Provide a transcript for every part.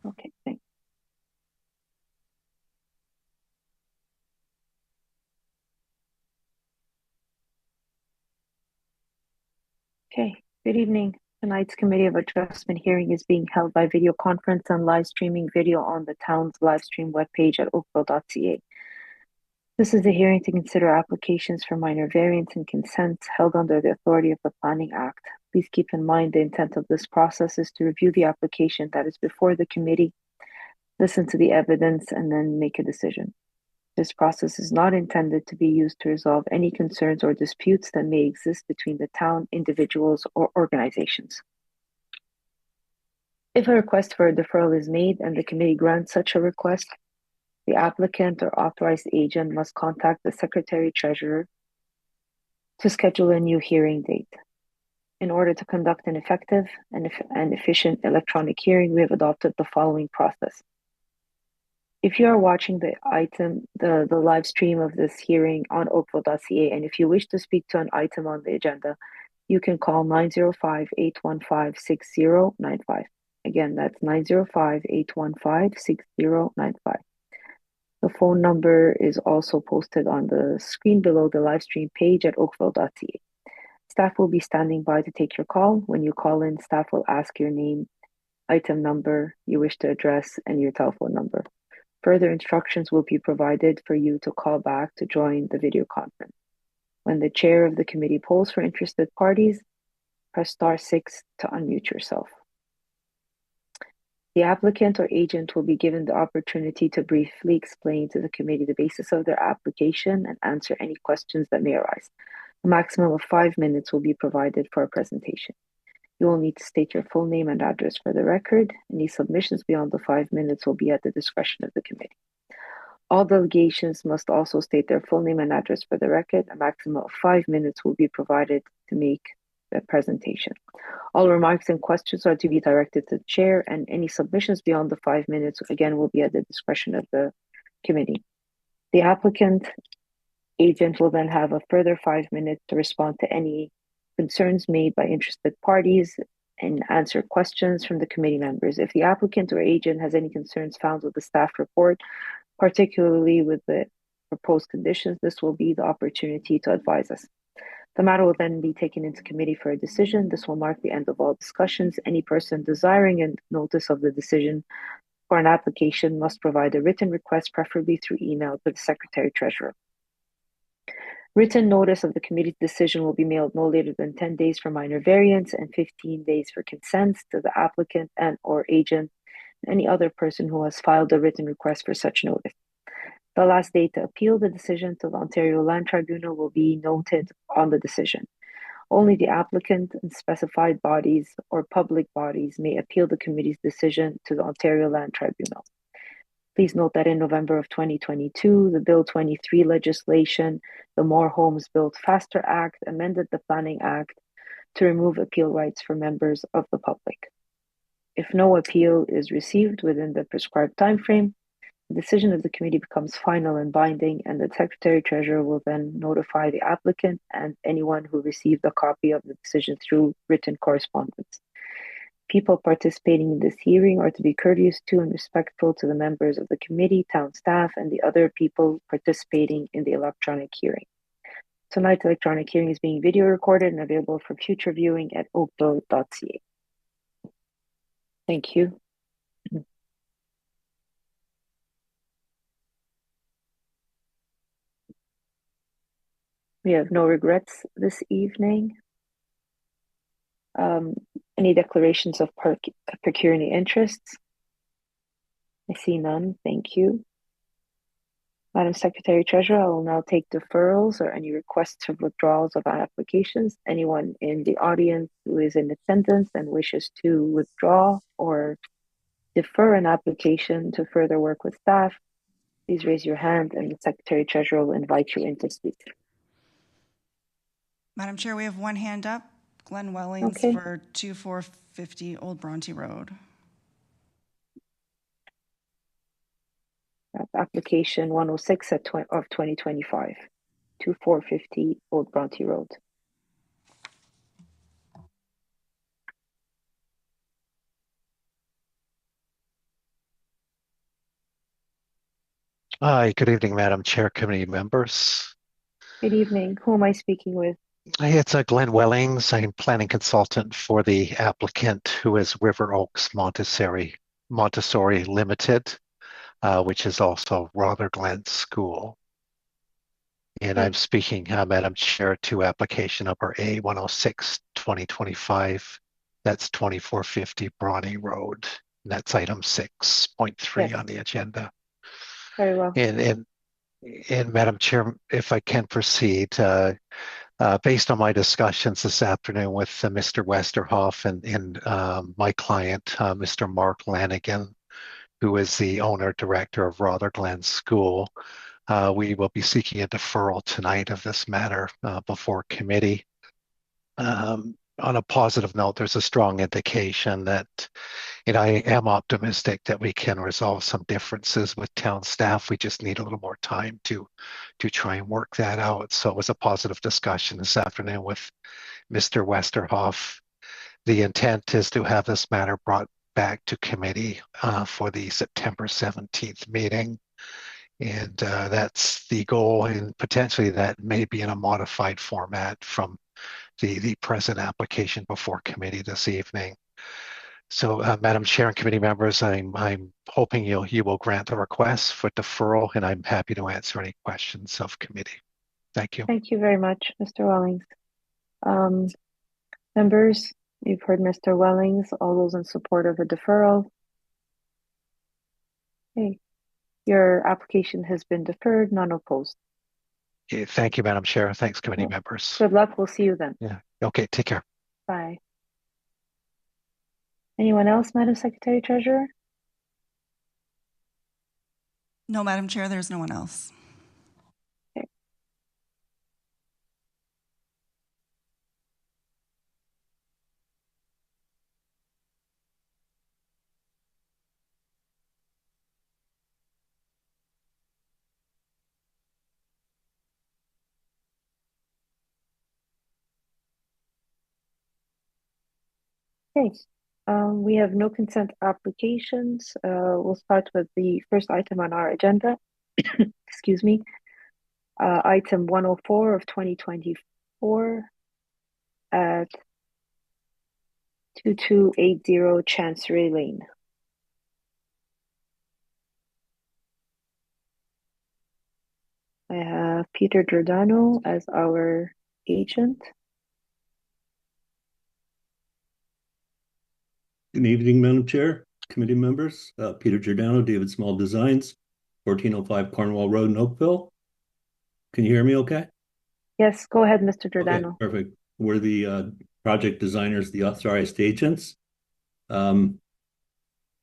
Okay, thanks. Okay, good evening. Tonight's Committee of Adjustment hearing is being held by video conference and live streaming video on the town's live stream webpage at oakville.ca. This is a hearing to consider applications for minor variance and consents held under the authority of the Planning Act. Please keep in mind the intent of this process is to review the application that is before the committee, listen to the evidence, and then make a decision. This process is not intended to be used to resolve any concerns or disputes that may exist between the town, individuals, or organizations. If a request for a deferral is made and the committee grants such a request, the applicant or authorized agent must contact the Secretary-Treasurer to schedule a new hearing date. In order to conduct an effective and efficient electronic hearing, we have adopted the following process. If you are watching the live stream of this hearing on oakville.ca, and if you wish to speak to an item on the agenda, you can call 905-815-6095. Again, that's 905-815-6095. The phone number is also posted on the screen below the live stream page at oakville.ca. Staff will be standing by to take your call. When you call in, staff will ask your name, item number you wish to address, and your telephone number. Further instructions will be provided for you to call back to join the video conference. When the chair of the committee polls for interested parties, press *6 to unmute yourself. The applicant or agent will be given the opportunity to briefly explain to the committee the basis of their application and answer any questions that may arise. A maximum of 5 minutes will be provided for a presentation. You will need to state your full name and address for the record. Any submissions beyond the 5 minutes will be at the discretion of the committee. All delegations must also state their full name and address for the record. A maximum of 5 minutes will be provided to make the presentation. All remarks and questions are to be directed to the chair, and any submissions beyond the 5 minutes, again, will be at the discretion of the committee. The applicant agent will then have a further 5 minutes to respond to any concerns made by interested parties and answer questions from the committee members. If the applicant or agent has any concerns found with the staff report, particularly with the proposed conditions, this will be the opportunity to advise us. The matter will then be taken into committee for a decision. This will mark the end of all discussions. Any person desiring a notice of the decision for an application must provide a written request, preferably through email, to the Secretary-Treasurer. Written notice of the committee's decision will be mailed no later than 10 days for minor variance and 15 days for consents to the applicant and or agent, and any other person who has filed a written request for such notice. The last date to appeal the decision to the Ontario Land Tribunal will be noted on the decision. Only the applicant and specified bodies or public bodies may appeal the committee's decision to the Ontario Land Tribunal. Please note that in November of 2022, the Bill 23 legislation, the More Homes Built Faster Act, amended the Planning Act to remove appeal rights for members of the public. If no appeal is received within the prescribed timeframe, the decision of the committee becomes final and binding, and the Secretary-Treasurer will then notify the applicant and anyone who received a copy of the decision through written correspondence. People participating in this hearing are to be courteous to and respectful to the members of the committee, town staff, and the other people participating in the electronic hearing. Tonight's electronic hearing is being video recorded and available for future viewing at oakville.ca. Thank you. We have no regrets this evening. Any declarations of pecuniary interests? I see none. Thank you. Madam Secretary-Treasurer, I will now take deferrals or any requests for withdrawals of applications. Anyone in the audience who is in attendance and wishes to withdraw or defer an application to further work with staff, please raise your hand and the Secretary-Treasurer will invite you in to speak. Madam Chair, we have one hand up. Glenn Wellings for 2450 Old Bronte Road. That's application 106 of 2025, 2450 Old Bronte Road. Hi, good evening, Madam Chair, committee members. Good evening. Who am I speaking with? Hi, it's Glenn Wellings. I'm planning consultant for the applicant who is River Oaks Montessori Limited, which is also Rotherglen School. And I'm Okay. speaking, Madam Chair, to application number A106-2025. That's 2450 Brawny Road. And that's item 6.3 Yes, on the agenda. very well. And, and, and Madam Chair, if I can proceed, based on my discussions this afternoon with Mr. Westerhoff and my client, Mr. Mark Lanigan, who is the owner director of Rotherglen School, we will be seeking a deferral tonight of this matter before committee. On a positive note, there's a strong indication that, I am optimistic that we can resolve some differences with town staff. We just need a little more time to try and work that out. So it was a positive discussion this afternoon with Mr. Westerhoff. The intent is to have this matter brought back to committee for the September 17th meeting. And that's the goal, and potentially that may be in a modified format from the present application before committee this evening. So, Madam Chair and committee members, I'm hoping you will grant the request for deferral, and I'm happy to answer any questions of committee. Thank you. Thank you very much, Mr. Wellings. Um, Members, you've heard Mr. Wellings. All those in support of a deferral? Okay. Your application has been deferred, none opposed. Okay, thank you, Madam Chair. Thanks, committee Well, members. good luck. We'll see you then. Yeah. Okay, take care. Bye. Anyone else, Madam Secretary Treasurer? No, Madam Chair, there's no one else. Okay. Okay. We have no consent applications. We'll start with the first item on our agenda. Excuse me. Item 104 of 2024 at 2280 Chancery Lane. I have Peter Giordano as our agent. Good evening, Madam Chair, committee members. Peter Giordano, David Small Designs, 1405 Cornwall Road in Oakville. Can you hear me okay? Yes, go ahead, Mr. Okay, Giordano. perfect. We're the project designers, the authorized agents. Can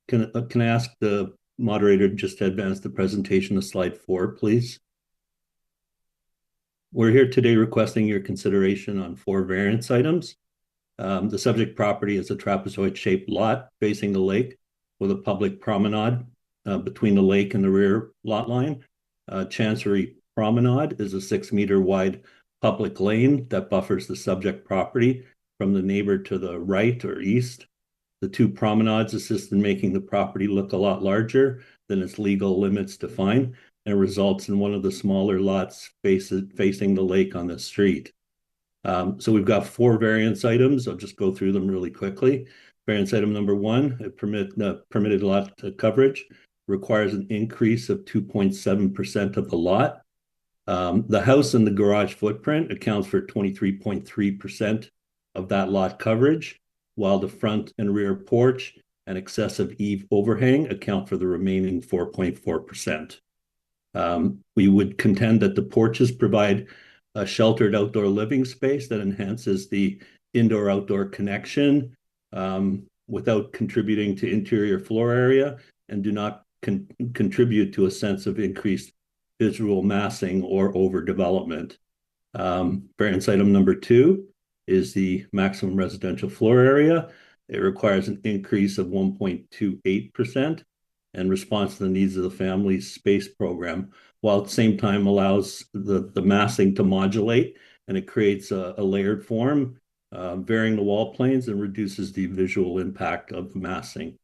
I ask the moderator just to advance the presentation to slide 4, please? We're here today requesting your consideration on 4 variance items. The subject property is a trapezoid-shaped lot facing the lake with a public promenade between the lake and the rear lot line. Chancery Promenade is a 6-meter wide public lane that buffers the subject property from the neighbor to the right or east. The 2 promenades assist in making the property look a lot larger than its legal limits define, and results in one of the smaller lots facing the lake on the street. So we've got 4 variance items. I'll just go through them really quickly. Variance item number 1, permitted lot coverage requires an increase of 2.7% of the lot. The house and the garage footprint accounts for 23.3% of that lot coverage, while the front and rear porch and excessive eave overhang account for the remaining 4.4%. We would contend that the porches provide a sheltered outdoor living space that enhances the indoor-outdoor connection without contributing to interior floor area, and do not contribute to a sense of increased visual massing or overdevelopment. Variance item number 2 is the maximum residential floor area. It requires an increase of 1.28% in response to the needs of the family's space program, while at the same time allows the massing to modulate, and it creates a layered form, varying the wall planes, and reduces the visual impact of the massing.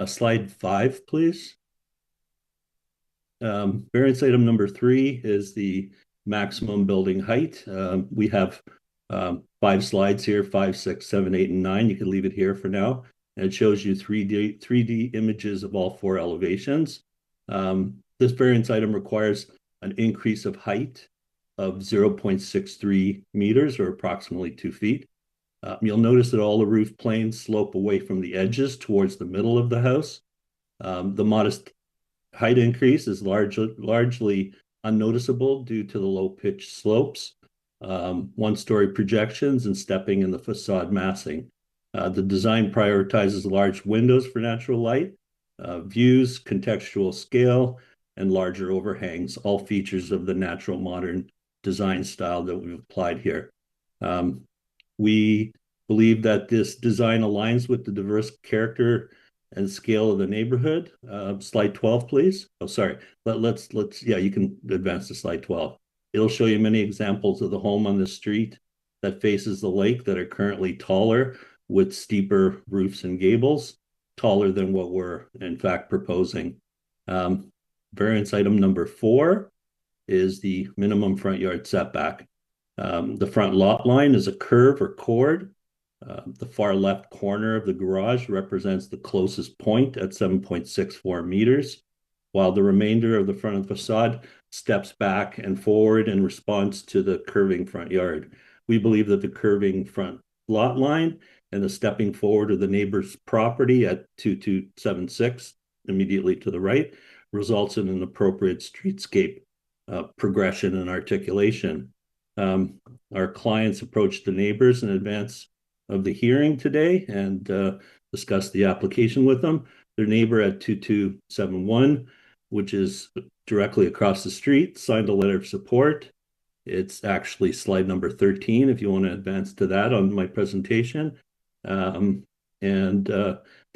Slide 5, please. Variance item number 3 is the maximum building height. We have 5 slides here, 5, 6, 7, 8, and 9. You can leave it here for now. And it shows you 3D images of all 4 elevations. This variance item requires an increase of height of 0.63 meters, or approximately 2 feet. You'll notice that all the roof planes slope away from the edges towards the middle of the house. The modest height increase is largely unnoticeable due to the low-pitched slopes, one-story projections, and stepping in the facade massing. The design prioritizes large windows for natural light, views, contextual scale, and larger overhangs, all features of the natural modern design style that we've applied here. We believe that this design aligns with the diverse character and scale of the neighborhood. Slide 12, please. Oh, sorry. Yeah, you can advance to slide 12. It'll show you many examples of the home on the street that faces the lake that are currently taller with steeper roofs and gables, taller than what we're in fact proposing. Variance item number 4 is the minimum front yard setback. The front lot line is a curve or chord. The far left corner of the garage represents the closest point at 7.64 meters, while the remainder of the front of the facade steps back and forward in response to the curving front yard. We believe that the curving front lot line and the stepping forward of the neighbor's property at 2276, immediately to the right, results in an appropriate streetscape progression and articulation. Our clients approached the neighbors in advance of the hearing today and discussed the application with them. Their neighbor at 2271, which is directly across the street, signed a letter of support. It's actually slide number 13 if you want to advance to that on my presentation. They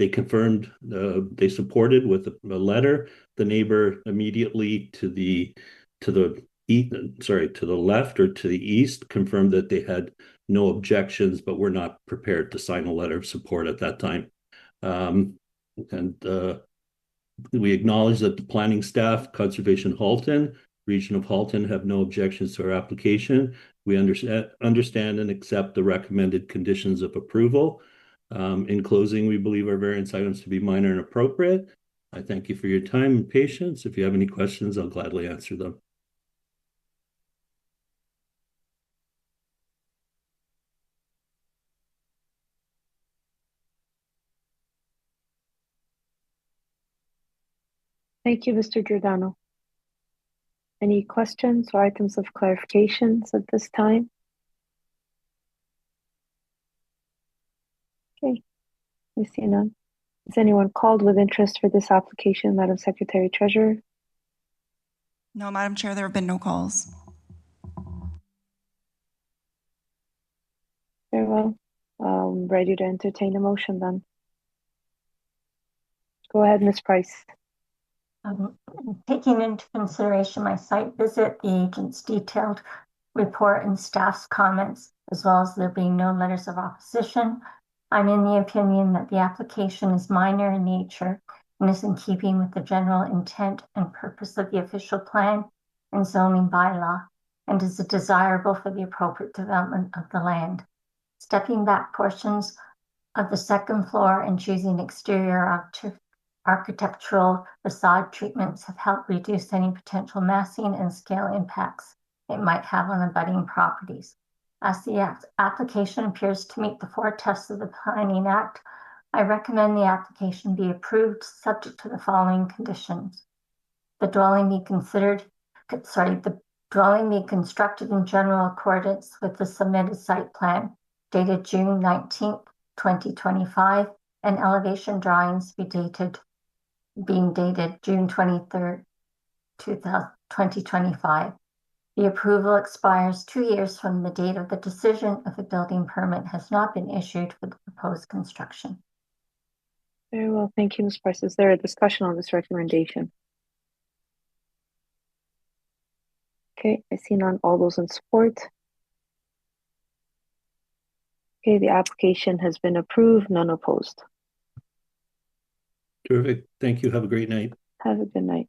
confirmed they supported with a letter. The neighbor immediately to the left or to the east confirmed that they had no objections, but were not prepared to sign a letter of support at that time. We acknowledge that the planning staff, Conservation Halton, Region of Halton have no objections to our application. We understand and accept the recommended conditions of approval. In closing, we believe our variance items to be minor and appropriate. I thank you for your time and patience. If you have any questions, I'll gladly answer them. Thank you, Mr. Giordano. Any questions or items of clarifications at this time? Okay, I see none. Is anyone called with interest for this application, Madam Secretary Treasurer? No, Madam Chair, there have been no calls. Very well. Ready to entertain a motion then. Go ahead, Ms. Price. Taking into consideration my site visit, the agent's detailed report and staff's comments, as well as there being no letters of opposition, I'm in the opinion that the application is minor in nature and is in keeping with the general intent and purpose of the official plan and zoning bylaw, and is desirable for the appropriate development of the land. Stepping back portions of the second floor and choosing exterior architectural facade treatments have helped reduce any potential massing and scale impacts it might have on abutting properties. As the application appears to meet the 4 tests of the Planning Act, I recommend the application be approved subject to the following conditions. The dwelling be constructed in general accordance with the submitted site plan dated June 19th, 2025, and elevation drawings being dated June 23rd, 2025. The approval expires 2 years from the date of the decision if a building permit has not been issued for the proposed construction. Very well, thank you, Ms. Price. Is there a discussion on this recommendation? Okay, I see none. All those in support? Okay, the application has been approved, none opposed. Terrific. Thank you. Have a great night. Have a good night.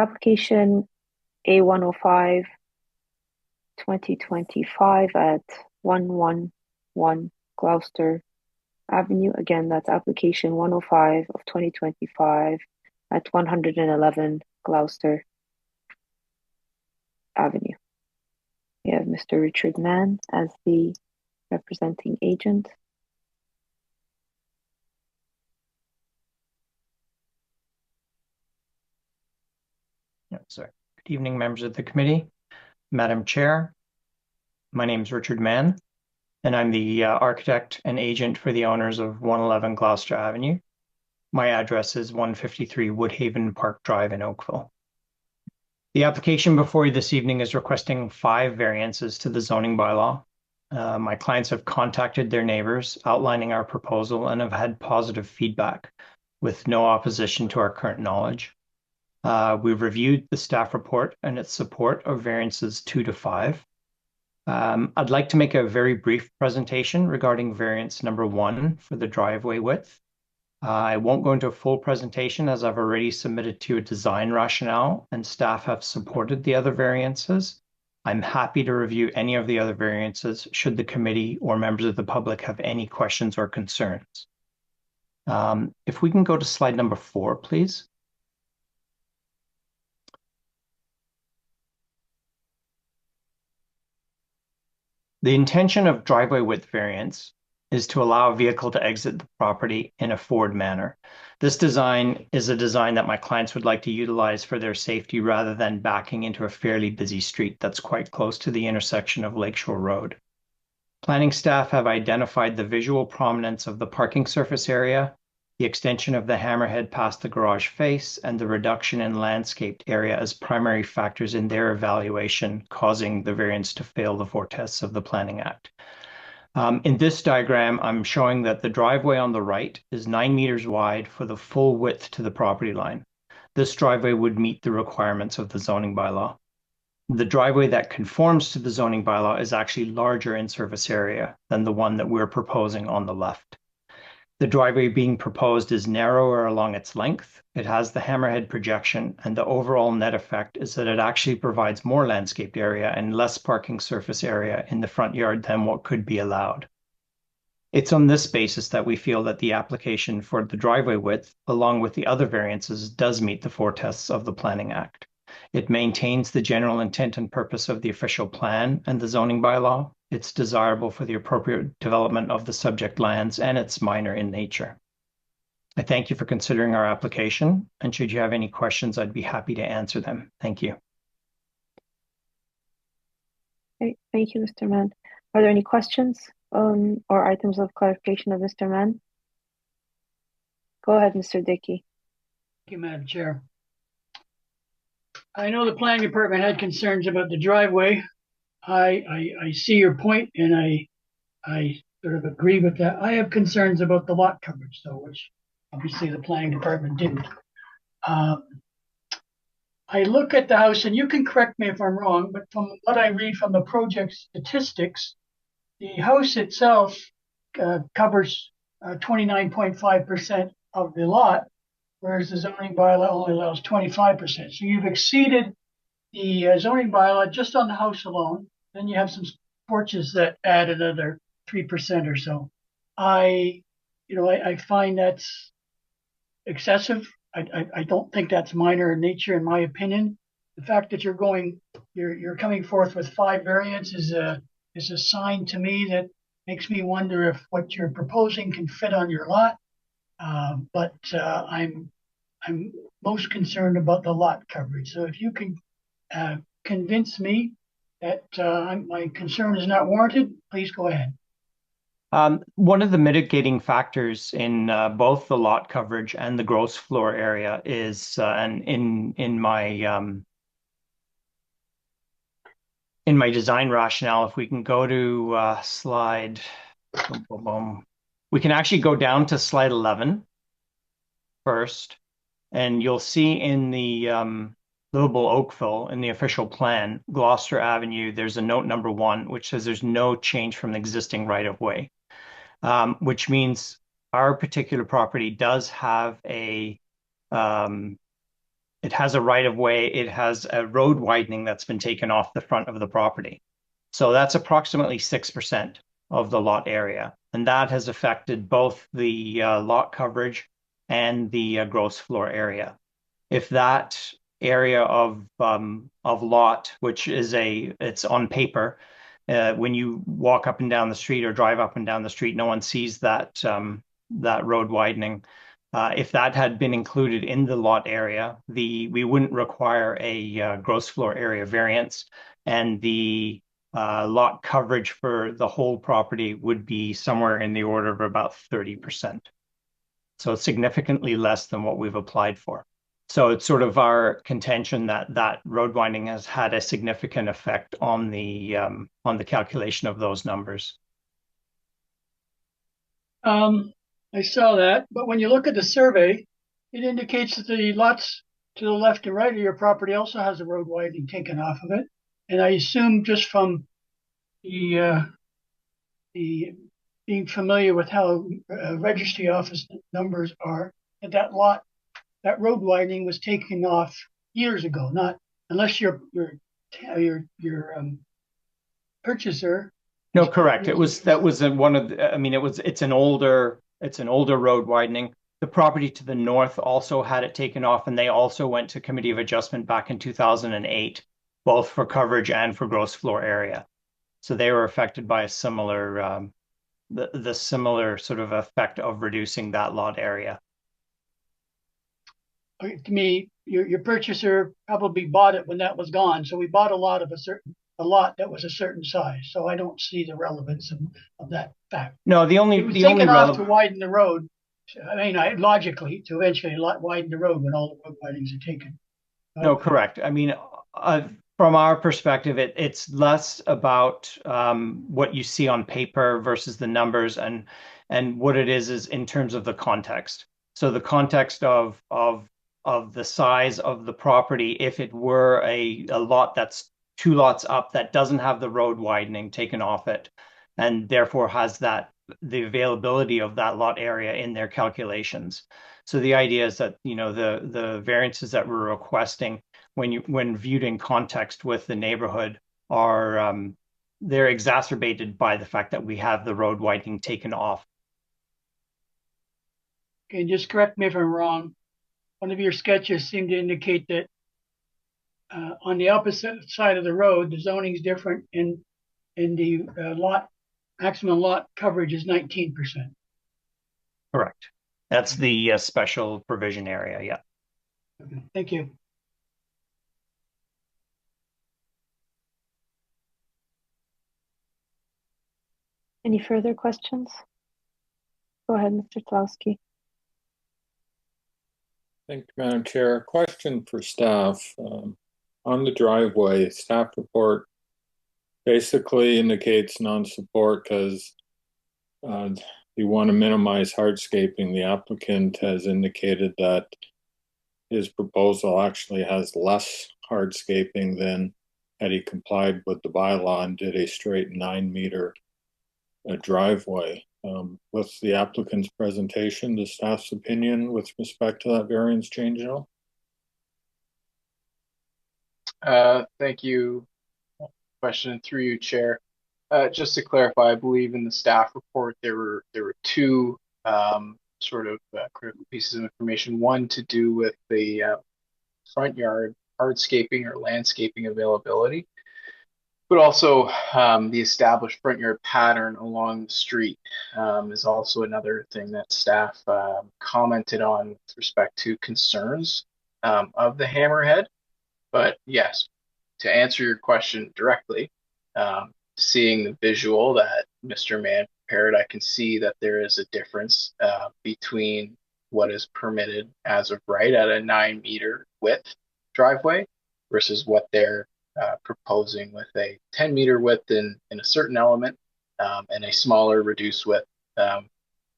Application A105 2025 at 111 Gloucester Avenue. Again, that's application 105 of 2025 at 111 Gloucester Avenue. We have Mr. Richard Mann as the representing agent. Yes, sir. Good evening, members of the committee. Madam Chair, my name is Richard Mann, and I'm the architect and agent for the owners of 111 Gloucester Avenue. My address is 153 Woodhaven Park Drive in Oakville. The application before you this evening is requesting 5 variances to the zoning bylaw. My clients have contacted their neighbors outlining our proposal and have had positive feedback with no opposition to our current knowledge. We've reviewed the staff report and its support of variances 2 to 5. I'd like to make a very brief presentation regarding variance number 1 for the driveway width. I won't go into a full presentation as I've already submitted to a design rationale and staff have supported the other variances. I'm happy to review any of the other variances should the committee or members of the public have any questions or concerns. If we can go to slide number 4, please. The intention of driveway width variance is to allow a vehicle to exit the property in a forward manner. This design is a design that my clients would like to utilize for their safety rather than backing into a fairly busy street that's quite close to the intersection of Lakeshore Road. Planning staff have identified the visual prominence of the parking surface area, the extension of the hammerhead past the garage face, and the reduction in landscaped area as primary factors in their evaluation, causing the variance to fail the 4 tests of the Planning Act. In this diagram, I'm showing that the driveway on the right is 9 meters wide for the full width to the property line. This driveway would meet the requirements of the zoning bylaw. The driveway that conforms to the zoning bylaw is actually larger in surface area than the one that we're proposing on the left. The driveway being proposed is narrower along its length. It has the hammerhead projection, and the overall net effect is that it actually provides more landscaped area and less parking surface area in the front yard than what could be allowed. It's on this basis that we feel that the application for the driveway width, along with the other variances, does meet the 4 tests of the Planning Act. It maintains the general intent and purpose of the official plan and the zoning bylaw. It's desirable for the appropriate development of the subject lands, and it's minor in nature. I thank you for considering our application, and should you have any questions, I'd be happy to answer them. Thank you. Okay, thank you, Mr. Mann. Are there any questions or items of clarification of Mr. Mann? Go ahead, Mr. Dickey. Thank you, Madam Chair. I know the planning department had concerns about the driveway. I see your point, and I sort of agree with that. I have concerns about the lot coverage, though, which obviously the planning department didn't. I look at the house, and you can correct me if I'm wrong, but from what I read from the project statistics, the house itself covers 29.5% of the lot, whereas the zoning bylaw only allows 25%. So you've exceeded the zoning bylaw just on the house alone. Then you have some porches that add another 3% or so. I find that's excessive. I don't think that's minor in nature, in my opinion. The fact that you're coming forth with 5 variants is a sign to me that makes me wonder if what you're proposing can fit on your lot. But I'm most concerned about the lot coverage. So if you can convince me that my concern is not warranted, please go ahead. One of the mitigating factors in both the lot coverage and the gross floor area is, and in my design rationale, if we can go to slide, we can actually go down to slide 11 first, and you'll see in the livable Oakville in the official plan, Gloucester Avenue, there's a note number 1, which says there's no change from the existing right-of-way, which means our particular property does have a it has a right of way, it has a road widening that's been taken off the front of the property. So that's approximately 6% of the lot area. And that has affected both the lot coverage and the gross floor area. If that area of lot, which is it's on paper, when you walk up and down the street or drive up and down the street, no one sees that that road widening. If that had been included in the lot area, we wouldn't require a gross floor area variance, and the lot coverage for the whole property would be somewhere in the order of about 30%. So it's significantly less than what we've applied for. So it's sort of our contention that that road winding has had a significant effect on the calculation of those numbers. I saw that, but when you look at the survey, it indicates that the lots to the left and right of your property also has a road widening taken off of it. And I assume just from the being familiar with how registry office numbers are, that lot, that road widening was taken off years ago, not unless your purchaser. No, correct. That was one of the, I mean, it's an older road widening. The property to the north also had it taken off, and they also went to Committee of Adjustment back in 2008, both for coverage and for gross floor area. So they were affected by a similar, the similar sort of effect of reducing that lot area. To me, your purchaser probably bought it when that was gone. So we bought a lot that was a certain size. So I don't see the relevance of that fact. No, it was taken off to widen the road. I mean, logically, to eventually widen the road when all the road widenings are taken. No, correct. I mean, from our perspective, it's less about what you see on paper versus the numbers, and what it is in terms of the context. So the context of the size of the property, if it were a lot that's 2 lots up that doesn't have the road widening taken off it, and therefore has the availability of that lot area in their calculations. So the idea is that, you know, the variances that we're requesting, when viewed in context with the neighborhood, are they're exacerbated by the fact that we have the road widening taken off. Okay, just correct me if I'm wrong. One of your sketches seemed to indicate that on the opposite side of the road, the zoning is different, and the maximum lot coverage is 19%. Correct. That's the special provision area. Yeah. Okay, thank you. Any further questions? Go ahead, Mr. Tlowski. Thank you, Madam Chair. A question for staff. On the driveway, staff report basically indicates non-support because you want to minimize hardscaping. The applicant has indicated that his proposal actually has less hardscaping than had he complied with the bylaw and did a straight 9-meter driveway. What's the applicant's presentation, the staff's opinion with respect to that variance change at all? Thank you. Question through you, Chair. Just to clarify, I believe in the staff report there were 2 sort of critical pieces of information. One to do with the front yard hardscaping or landscaping availability, but also the established front yard pattern along the street is also another thing that staff commented on with respect to concerns of the hammerhead. But yes, to answer your question directly, seeing the visual that Mr. Mann prepared, I can see that there is a difference between what is permitted as of right at a 9-meter width driveway versus what they're proposing with a 10-meter width in a certain element and a smaller reduced width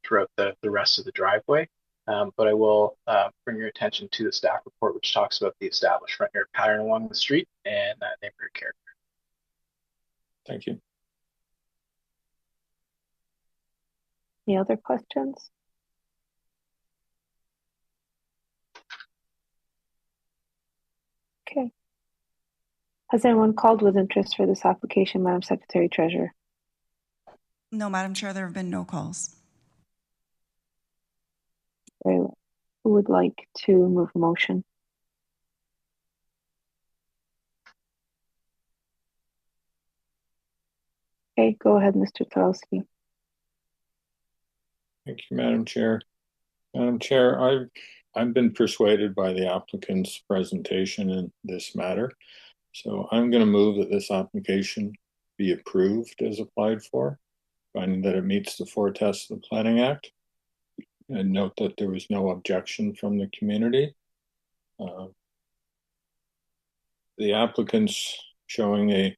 throughout the rest of the driveway. But I will bring your attention to the staff report, which talks about the established front yard pattern along the street and that neighborhood character. Thank you. Any other questions? Has anyone called with interest for this application, Madam Secretary Treasurer? No, Madam Chair, there have been no calls. Very well. Who would like to move a motion? Okay, go ahead, Mr. Tarowski. Thank you, Madam Chair. Madam Chair, I've been persuaded by the applicant's presentation in this matter. So I'm going to move that this application be approved as applied for, finding that it meets the 4 tests of the Planning Act. And note that there was no objection from the community. The applicant's showing a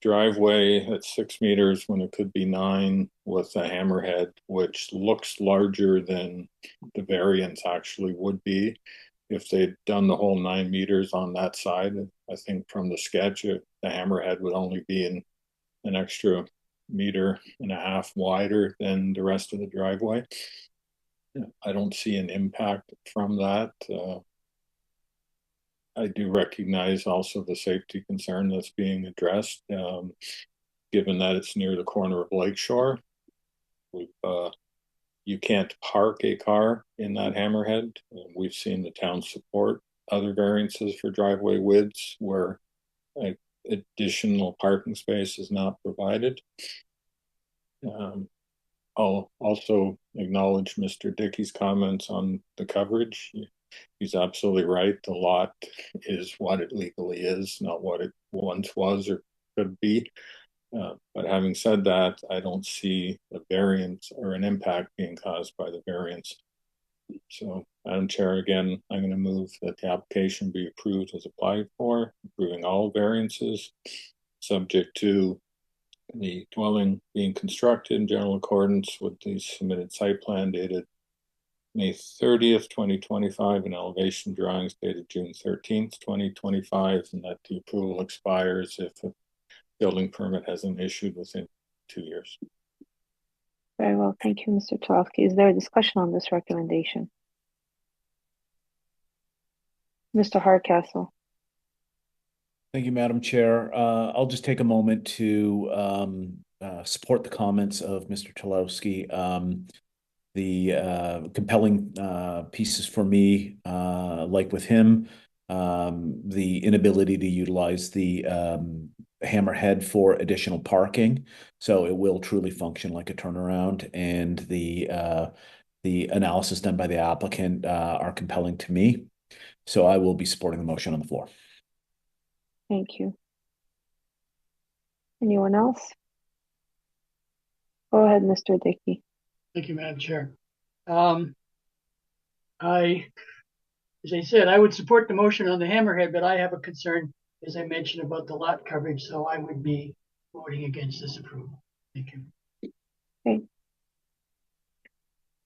driveway at 6 meters when it could be 9 with a hammerhead, which looks larger than the variance actually would be if they'd done the whole 9 meters on that side. I think from the sketch, the hammerhead would only be an extra 1.5 meters wider than the rest of the driveway. I don't see an impact from that. I do recognize also the safety concern that's being addressed, given that it's near the corner of Lakeshore. You can't park a car in that hammerhead. We've seen the town support other variances for driveway widths where additional parking space is not provided. I'll also acknowledge Mr. Dickey's comments on the coverage. He's absolutely right. The lot is what it legally is, not what it once was or could be. But having said that, I don't see a variance or an impact being caused by the variance. So, Madam Chair, again, I'm going to move that the application be approved as applied for, approving all variances, subject to the dwelling being constructed in general accordance with the submitted site plan dated May 30th, 2025, and elevation drawings dated June 13th, 2025, and that the approval expires if a building permit hasn't issued within 2 years. Very well, thank you, Mr. Tarowski. Is there a discussion on this recommendation? Mr. Hardcastle. Thank you, Madam Chair. I'll just take a moment to support the comments of Mr. Tarowski. The compelling pieces for me, like with him, the inability to utilize the hammerhead for additional parking, so it will truly function like a turnaround, and the analysis done by the applicant are compelling to me. So I will be supporting the motion on the floor. Thank you. Anyone else? Go ahead, Mr. Dickey. Thank you, Madam Chair. As I said, I would support the motion on the hammerhead, but I have a concern, as I mentioned, about the lot coverage, so I would be voting against this approval. Thank you. Okay.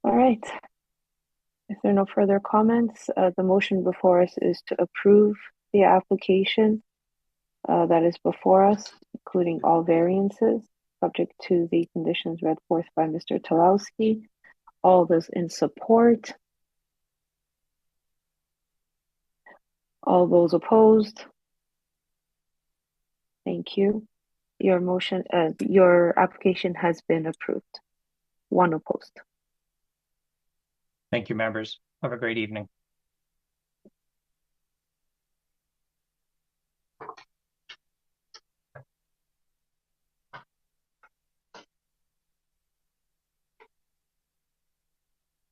All right. If there are no further comments, the motion before us is to approve the application that is before us, including all variances, subject to the conditions read forth by Mr. Tarowski. All those in support? All those opposed? Thank you. Your motion, your application has been approved. One opposed. Thank you, members. Have a great evening.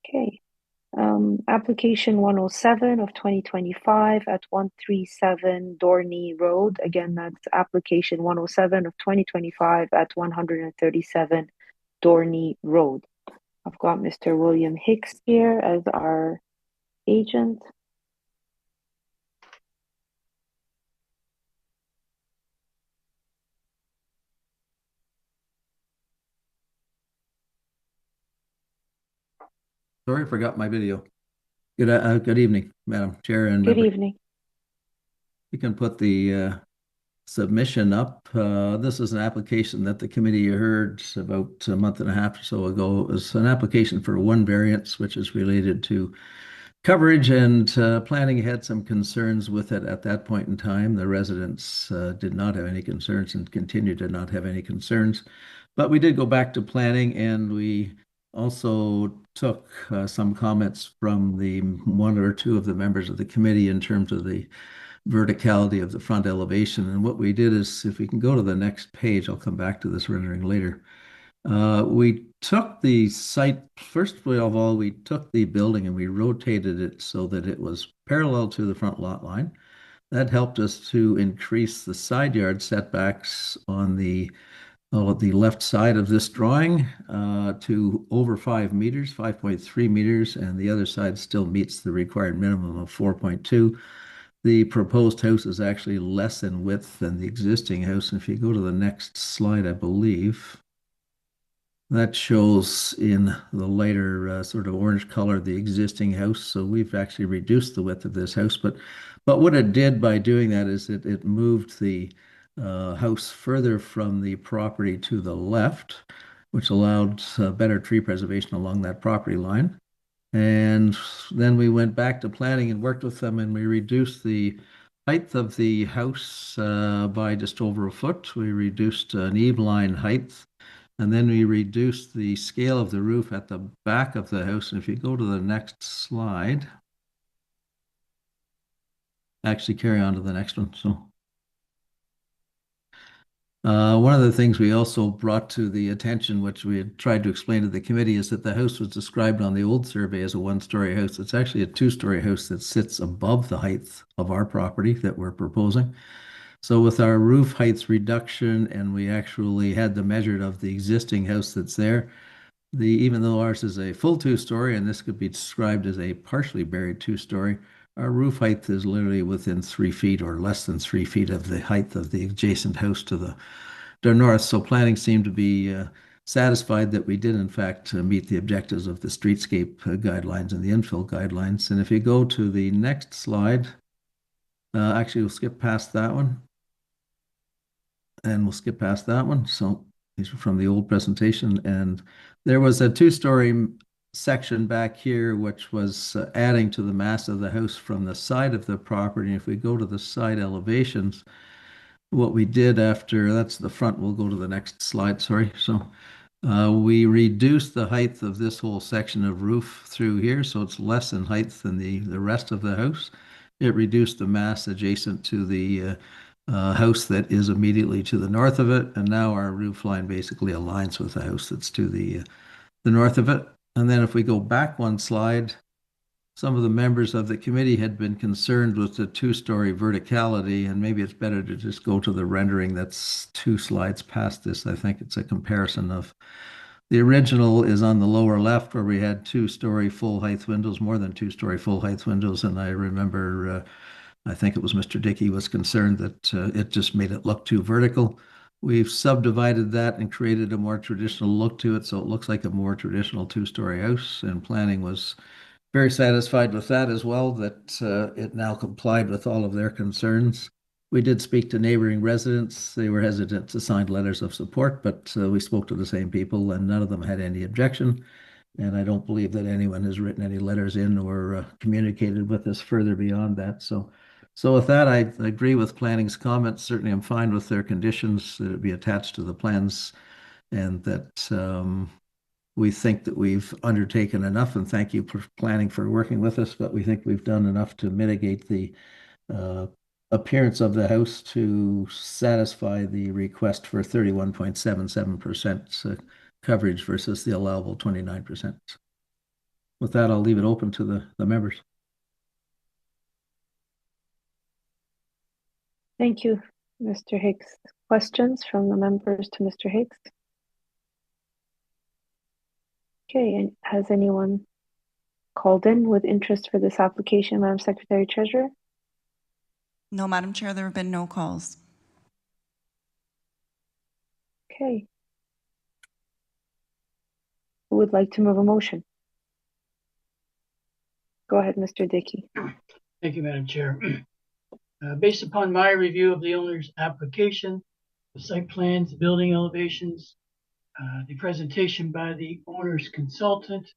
Okay. Application 107 of 2025 at 137 Dorney Road. Again, that's application 107 of 2025 at 137 Dorney Road. I've got Mr. William Hicks here as our agent. Sorry, I forgot my video. Good evening, Madam Chair and good members. Evening. You can put the submission up. This is an application that the committee heard about a month and a half or so ago. It was an application for one variance, which is related to coverage, and planning had some concerns with it at that point in time. The residents did not have any concerns and continue to not have any concerns. But we did go back to planning, and we also took some comments from the one or two of the members of the committee in terms of the verticality of the front elevation. And what we did is, if we can go to the next page, I'll come back to this rendering later. We took the site, first of all, we took the building and we rotated it so that it was parallel to the front lot line. That helped us to increase the side yard setbacks on the left side of this drawing to over 5 meters, 5.3 meters, and the other side still meets the required minimum of 4.2. The proposed house is actually less in width than the existing house. And if you go to the next slide, I believe, that shows in the lighter sort of orange color the existing house. So we've actually reduced the width of this house. But what it did by doing that is it moved the house further from the property to the left, which allowed better tree preservation along that property line. And then we went back to planning and worked with them, and we reduced the height of the house by just over a foot. We reduced an eave line height, and then we reduced the scale of the roof at the back of the house. And if you go to the next slide, actually carry on to the next one. So one of the things we also brought to the attention, which we had tried to explain to the committee, is that the house was described on the old survey as a one-story house. It's actually a two-story house that sits above the height of our property that we're proposing. So with our roof heights reduction, and we actually had the measure of the existing house that's there, even though ours is a full two-story, and this could be described as a partially buried two-story, our roof height is literally within 3 feet or less than 3 feet of the height of the adjacent house to the north. So planning seemed to be satisfied that we did in fact meet the objectives of the streetscape guidelines and the infill guidelines. And if you go to the next slide, actually we'll skip past that one. And we'll skip past that one. So these are from the old presentation. And there was a two-story section back here, which was adding to the mass of the house from the side of the property. And if we go to the side elevations, what we did after, that's the front, we'll go to the next slide, sorry. So we reduced the height of this whole section of roof through here, so it's less in height than the rest of the house. It reduced the mass adjacent to the house that is immediately to the north of it, and now our roof line basically aligns with the house that's to the north of it. And then if we go back one slide, some of the members of the committee had been concerned with the two-story verticality, and maybe it's better to just go to the rendering that's 2 slides past this. I think it's a comparison of the original is on the lower left, where we had 2-story full height windows, more than 2-story full height windows. And I remember, I think it was Mr. Dickey was concerned that it just made it look too vertical. We've subdivided that and created a more traditional look to it, so it looks like a more traditional 2-story house, and planning was very satisfied with that as well, that it now complied with all of their concerns. We did speak to neighboring residents. They were hesitant to sign letters of support, but we spoke to the same people, and none of them had any objection. And I don't believe that anyone has written any letters in or communicated with us further beyond that. So with that, I agree with planning's comments. Certainly, I'm fine with their conditions that it be attached to the plans, and that we think that we've undertaken enough, and thank you for planning for working with us, but we think we've done enough to mitigate the appearance of the house to satisfy the request for 31.77% coverage versus the allowable 29%. With that, I'll leave it open to the members. Thank you, Mr. Hicks. Questions from the members to Mr. Hicks? Okay, and has anyone called in with interest for this application, Madam Secretary Treasurer? No, Madam Chair, there have been no calls. Okay. Who would like to move a motion? Go ahead, Mr. Dickey. Thank you, Madam Chair. Based upon my review of the owner's application, the site plans, the building elevations, the presentation by the owner's consultant,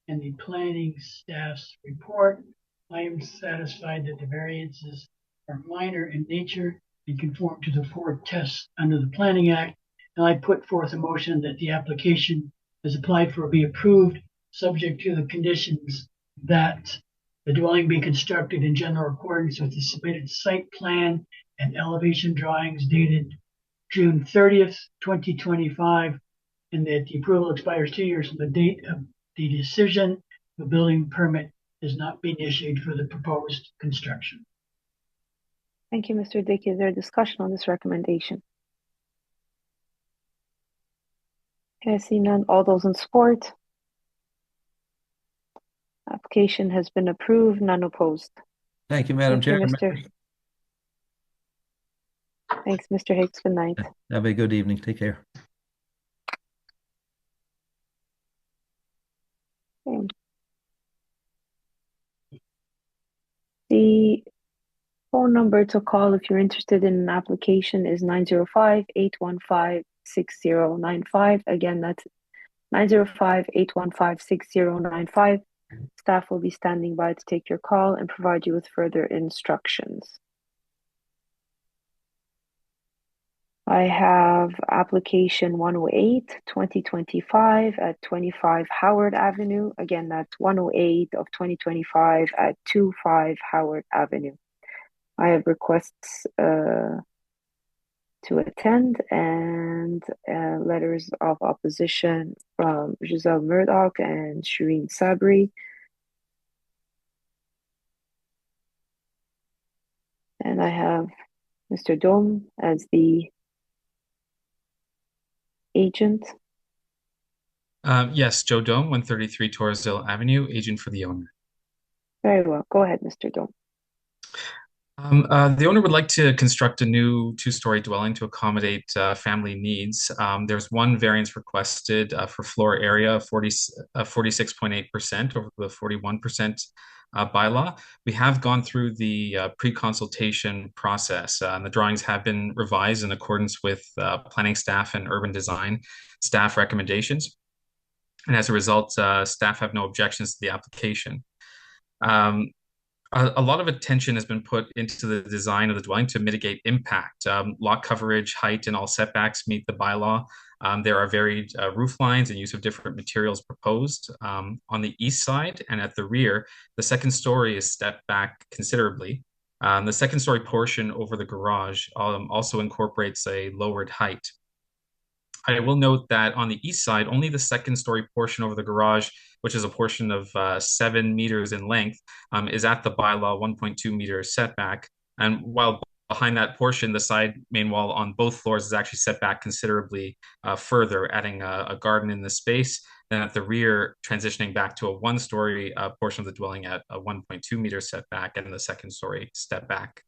and the planning staff's report, I am satisfied that the variances are minor in nature and conform to the 4 tests under the Planning Act. And I put forth a motion that the application as applied for be approved, subject to the conditions that the dwelling be constructed in general accordance with the submitted site plan and elevation drawings dated June 30th, 2025, and that the approval expires 2 years from the date of the decision. The building permit has not been issued for the proposed construction. Thank you, Mr. Dick. Is there a discussion on this recommendation? Okay, I see none. All those in support? Application has been approved, none opposed. Thank you, Madam Chair. Thanks, Mr. Hicks. Good night. Have a good evening. Take care. Okay. The phone number to call if you're interested in an application is 905-815-6095. Again, that's 905-815-6095. Staff will be standing by to take your call and provide you with further instructions. I have application 108, 2025 at 25 Howard Avenue. Again, that's 108 of 2025 at 25 Howard Avenue. I have requests to attend and letters of opposition from Giselle Murdoch and Shireen Sabri. And I have Mr. Dome as the agent. Yes, Joe Dome, 133 Torresdale Avenue, agent for the owner. Very well. Go ahead, Mr. Dome. The owner would like to construct a new 2-story dwelling to accommodate family needs. There's one variance requested for floor area, 46.8% over the 41% bylaw. We have gone through the pre-consultation process, and the drawings have been revised in accordance with planning staff and urban design staff recommendations. And as a result, staff have no objections to the application. A lot of attention has been put into the design of the dwelling to mitigate impact. Lot coverage, height, and all setbacks meet the bylaw. There are varied roof lines and use of different materials proposed. On the east side and at the rear, the second story is stepped back considerably. The second story portion over the garage also incorporates a lowered height. I will note that on the east side, only the second story portion over the garage, which is a portion of 7 meters in length, is at the bylaw 1.2 meter setback. And while behind that portion, the side main wall on both floors is actually set back considerably further, adding a garden in the space. Then at the rear, transitioning back to a 1-story portion of the dwelling at a 1.2 meter setback, and the second story step back,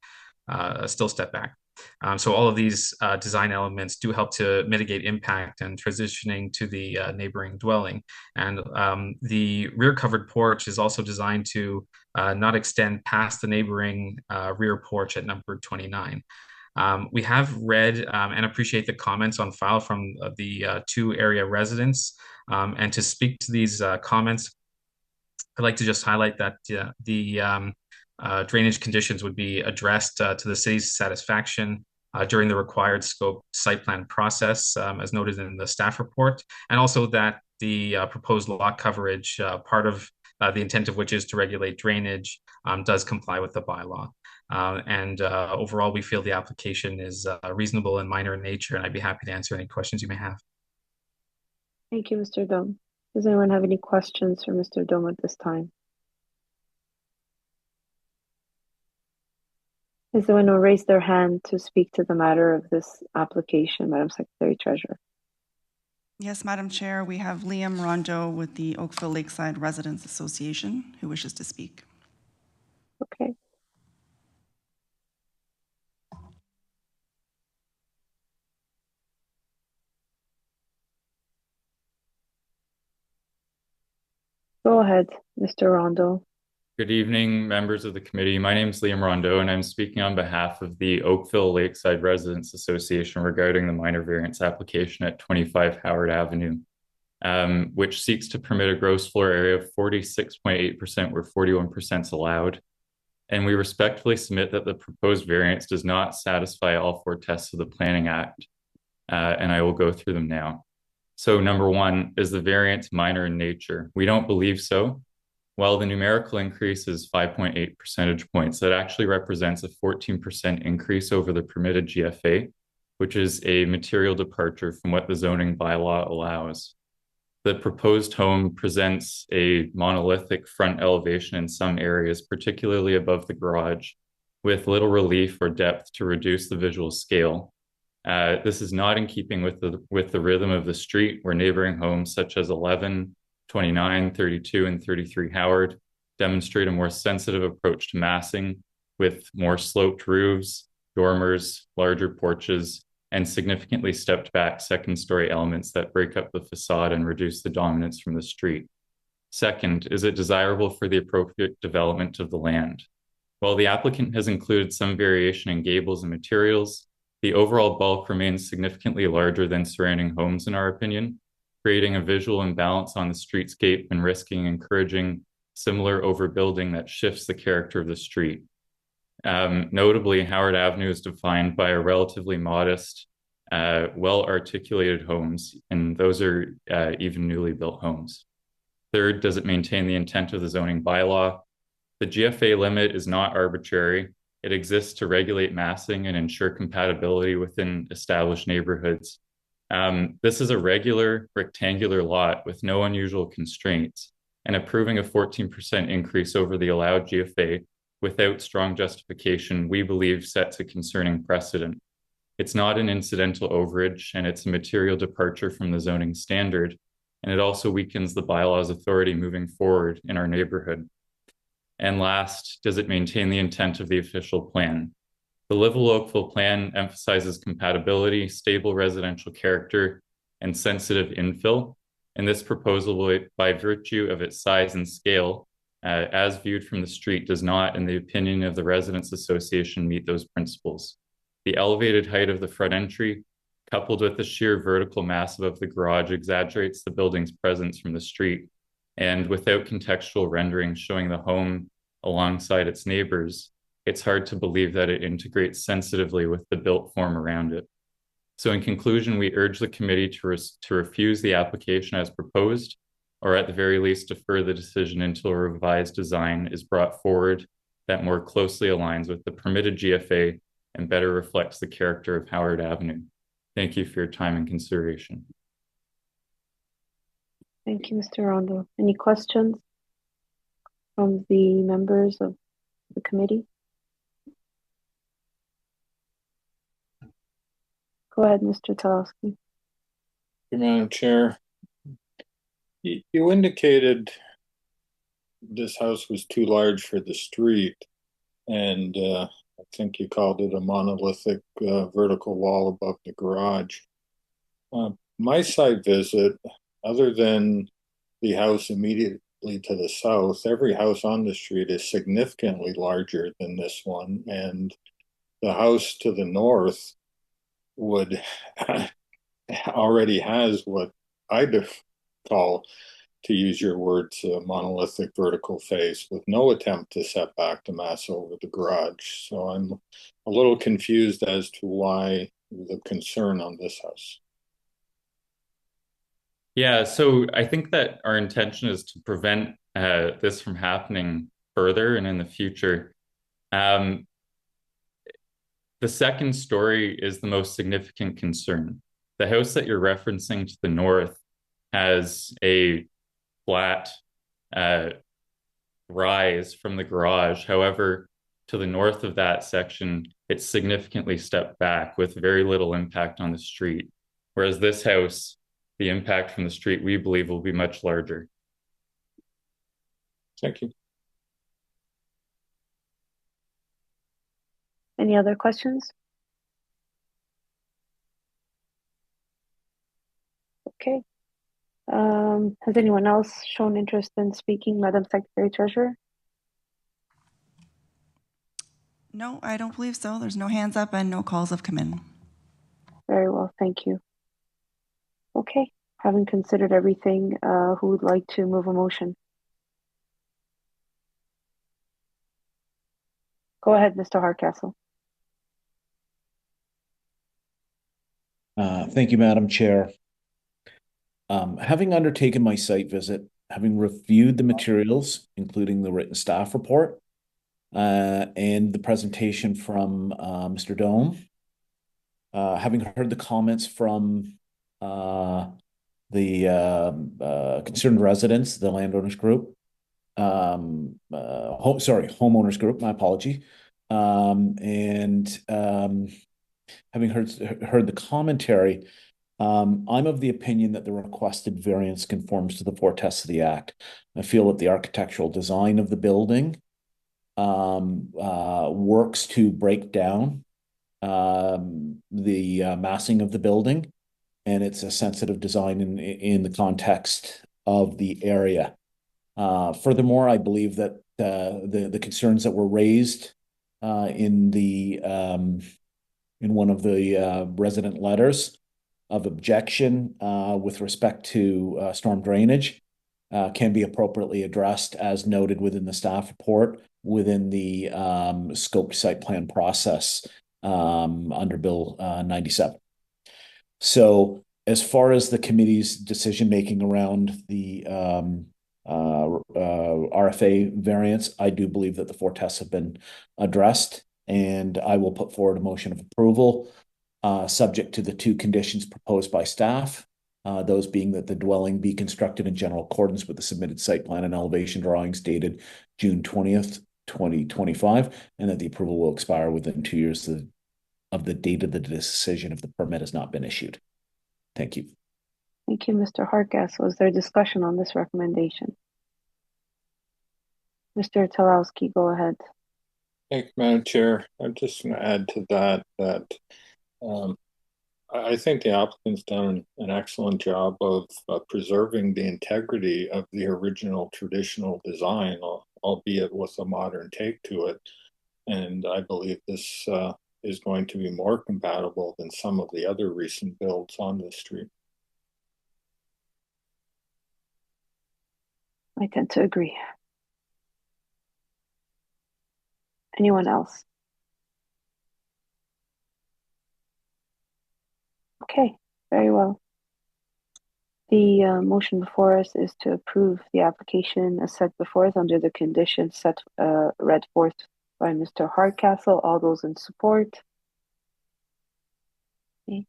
still step back. So all of these design elements do help to mitigate impact and transitioning to the neighboring dwelling. And the rear covered porch is also designed to not extend past the neighboring rear porch at number 29. We have read and appreciate the comments on file from the 2 area residents. And to speak to these comments, I'd like to just highlight that the drainage conditions would be addressed to the city's satisfaction during the required scope site plan process, as noted in the staff report, and also that the proposed lot coverage, part of the intent of which is to regulate drainage, does comply with the bylaw. And overall, we feel the application is reasonable and minor in nature, and I'd be happy to answer any questions you may have. Thank you, Mr. Dome. Does anyone have any questions for Mr. Dome at this time? Is there anyone who raised their hand to speak to the matter of this application, Madam Secretary Treasurer? Yes, Madam Chair, we have Liam Rondo with the Oakville Lakeside Residents Association who wishes to speak. Okay. Go ahead, Mr. Rondo. Good evening, members of the committee. My name is Liam Rondo, and I'm speaking on behalf of the Oakville Lakeside Residents Association regarding the minor variance application at 25 Howard Avenue, which seeks to permit a gross floor area of 46.8% where 41% is allowed, and we respectfully submit that the proposed variance does not satisfy all 4 tests of the Planning Act, and I will go through them now. So number 1, is the variance minor in nature? We don't believe so. While the numerical increase is 5.8 percentage points, that actually represents a 14% increase over the permitted GFA, which is a material departure from what the zoning bylaw allows. The proposed home presents a monolithic front elevation in some areas, particularly above the garage, with little relief or depth to reduce the visual scale. This is not in keeping with the rhythm of the street, where neighboring homes such as 11, 29, 32, and 33 Howard demonstrate a more sensitive approach to massing, with more sloped roofs, dormers, larger porches, and significantly stepped back second-story elements that break up the facade and reduce the dominance from the street. Second, is it desirable for the appropriate development of the land? While the applicant has included some variation in gables and materials, the overall bulk remains significantly larger than surrounding homes, in our opinion, creating a visual imbalance on the streetscape and risking encouraging similar overbuilding that shifts the character of the street. Notably, Howard Avenue is defined by a relatively modest, well-articulated homes, and those are even newly built homes. Third, does it maintain the intent of the zoning bylaw? The GFA limit is not arbitrary. It exists to regulate massing and ensure compatibility within established neighborhoods. This is a regular rectangular lot with no unusual constraints, and approving a 14% increase over the allowed GFA without strong justification, we believe, sets a concerning precedent. It's not an incidental overage, and it's a material departure from the zoning standard, and it also weakens the bylaw's authority moving forward in our neighborhood. And last, does it maintain the intent of the official plan? The Livable Oakville plan emphasizes compatibility, stable residential character, and sensitive infill, and this proposal, by virtue of its size and scale, as viewed from the street, does not, in the opinion of the Residents Association, meet those principles. The elevated height of the front entry, coupled with the sheer vertical mass of the garage, exaggerates the building's presence from the street, and without contextual rendering showing the home alongside its neighbors, it's hard to believe that it integrates sensitively with the built form around it. So in conclusion, we urge the committee to refuse the application as proposed, or at the very least defer the decision until a revised design is brought forward that more closely aligns with the permitted GFA and better reflects the character of Howard Avenue. Thank you for your time and consideration. Thank you, Mr. Rondo. Any questions from the members of the committee? Go ahead, Mr. Talowski. Madam Chair, you indicated this house was too large for the street, and I think you called it a monolithic vertical wall above the garage. My site visit, other than the house immediately to the south, every house on the street is significantly larger than this one, and the house to the north would already has what I'd call, to use your words, a monolithic vertical face with no attempt to set back the mass over the garage. So I'm a little confused as to why the concern on this house. Yeah, so I think that our intention is to prevent this from happening further and in the future. The second story is the most significant concern. The house that you're referencing to the north has a flat rise from the garage. However, to the north of that section, it's significantly stepped back with very little impact on the street. Whereas this house, the impact from the street, we believe, will be much larger. Thank you. Any other questions? Okay. Has anyone else shown interest in speaking, Madam Secretary Treasurer? No, I don't believe so. There's no hands up and no calls have come in. Very well, thank you. Okay, having considered everything, who would like to move a motion? Go ahead, Mr. Hardcastle. Thank you, Madam Chair. Having undertaken my site visit, having reviewed the materials, including the written staff report, and the presentation from Mr. Dome, having heard the comments from the concerned residents, the landowners group, homeowners group, my apology, and having heard the commentary, I'm of the opinion that the requested variance conforms to the four tests of the Act. I feel that the architectural design of the building works to break down the massing of the building, and it's a sensitive design in the context of the area. Furthermore, I believe that the concerns that were raised in one of the resident letters of objection with respect to storm drainage can be appropriately addressed as noted within the staff report within the scoped site plan process under Bill 97. So as far as the committee's decision-making around the RFA variance, I do believe that the four tests have been addressed, and I will put forward a motion of approval subject to the two conditions proposed by staff, those being that the dwelling be constructed in general accordance with the submitted site plan and elevation drawings dated June 20th, 2025, and that the approval will expire within 2 years of the date of the decision if the permit has not been issued. Thank you. Thank you, Mr. Hardcastle. Was there discussion on this recommendation? Mr. Talowski, go ahead. Thank you, Madam Chair. I'm just going to add to that I think the applicant's done an excellent job of preserving the integrity of the original traditional design, albeit with a modern take to it. And I believe this is going to be more compatible than some of the other recent builds on the street. I tend to agree. Anyone else? Okay, very well. The motion before us is to approve the application as set before us under the conditions read forth by Mr. Hardcastle. All those in support? Okay.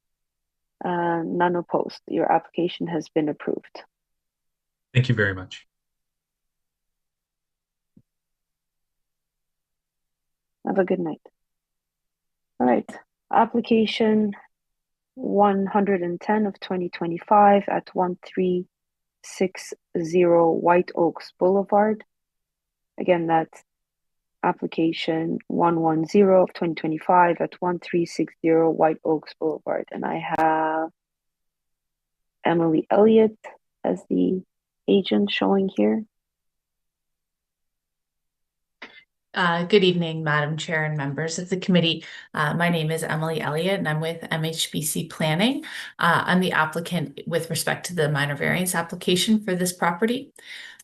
None opposed. Your application has been approved. Thank you very much. Have a good night. All right, application 110 of 2025 at 1360 White Oaks Boulevard. Again, that's application 110 of 2025 at 1360 White Oaks Boulevard. And I have Emily Elliott as the agent showing here. Good evening, Madam Chair and members of the committee. My name is Emily Elliott, and I'm with MHBC Planning. I'm the applicant with respect to the minor variance application for this property.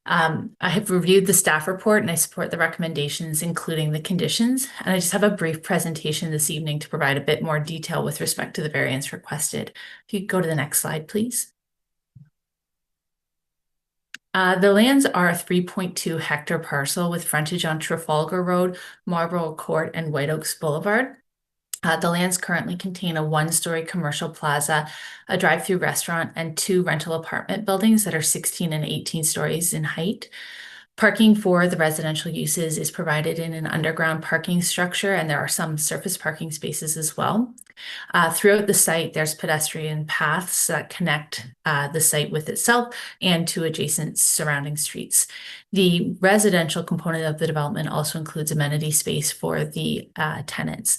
I have reviewed the staff report and I support the recommendations, including the conditions. And I just have a brief presentation this evening to provide a bit more detail with respect to the variance requested. If you could go to the next slide, please. The lands are a 3.2 hectare parcel with frontage on Trafalgar Road, Marlborough Court, and White Oaks Boulevard. The lands currently contain a one-story commercial plaza, a drive-through restaurant, and 2 rental apartment buildings that are 16 and 18 stories in height. Parking for the residential uses is provided in an underground parking structure, and there are some surface parking spaces as well. Throughout the site, there's pedestrian paths that connect the site with itself and to adjacent surrounding streets. The residential component of the development also includes amenity space for the tenants.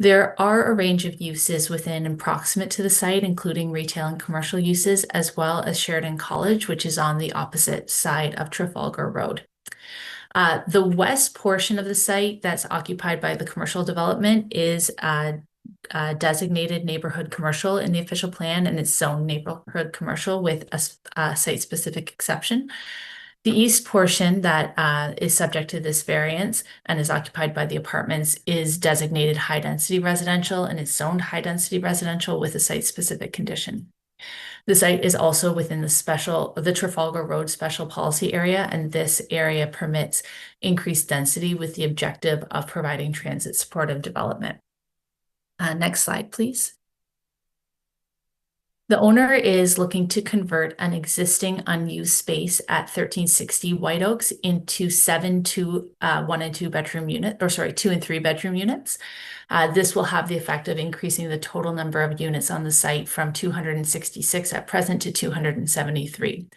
There are a range of uses within and proximate to the site, including retail and commercial uses, as well as Sheridan College, which is on the opposite side of Trafalgar Road. The west portion of the site that's occupied by the commercial development is designated neighborhood commercial in the official plan, and it's zoned neighborhood commercial with a site-specific exception. The east portion that is subject to this variance and is occupied by the apartments is designated high-density residential, and it's zoned high-density residential with a site-specific condition. The site is also within the Trafalgar Road Special Policy Area, and this area permits increased density with the objective of providing transit supportive development. Next slide, please. The owner is looking to convert an existing unused space at 1360 White Oaks into 7 2 1 and 2 bedroom unit, or sorry, 2 and 3 bedroom units. This will have the effect of increasing the total number of units on the site from 266 at present to 273.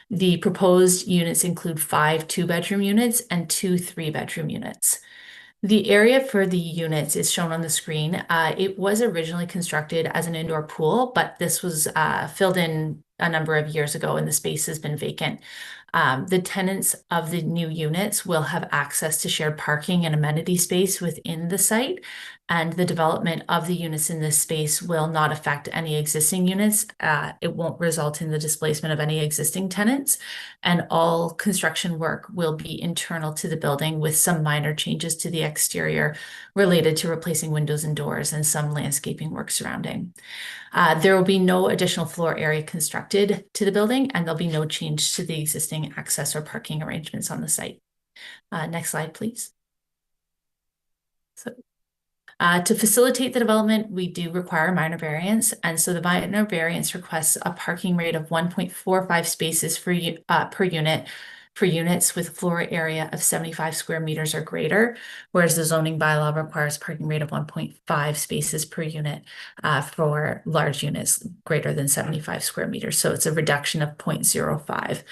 The proposed units include 5 2-bedroom units and 2 3-bedroom units. The area for the units is shown on the screen. It was originally constructed as an indoor pool, but this was filled in a number of years ago and the space has been vacant. The tenants of the new units will have access to shared parking and amenity space within the site, and the development of the units in this space will not affect any existing units. It won't result in the displacement of any existing tenants, and all construction work will be internal to the building with some minor changes to the exterior related to replacing windows and doors and some landscaping work surrounding. There will be no additional floor area constructed to the building, and there'll be no change to the existing access or parking arrangements on the site. Next slide, please. To facilitate the development, we do require a minor variance, and so the minor variance requests a parking rate of 1.45 spaces per unit for units with floor area of 75 square meters or greater, whereas the zoning bylaw requires parking rate of 1.5 spaces per unit for large units greater than 75 square meters. So it's a reduction of 0.05.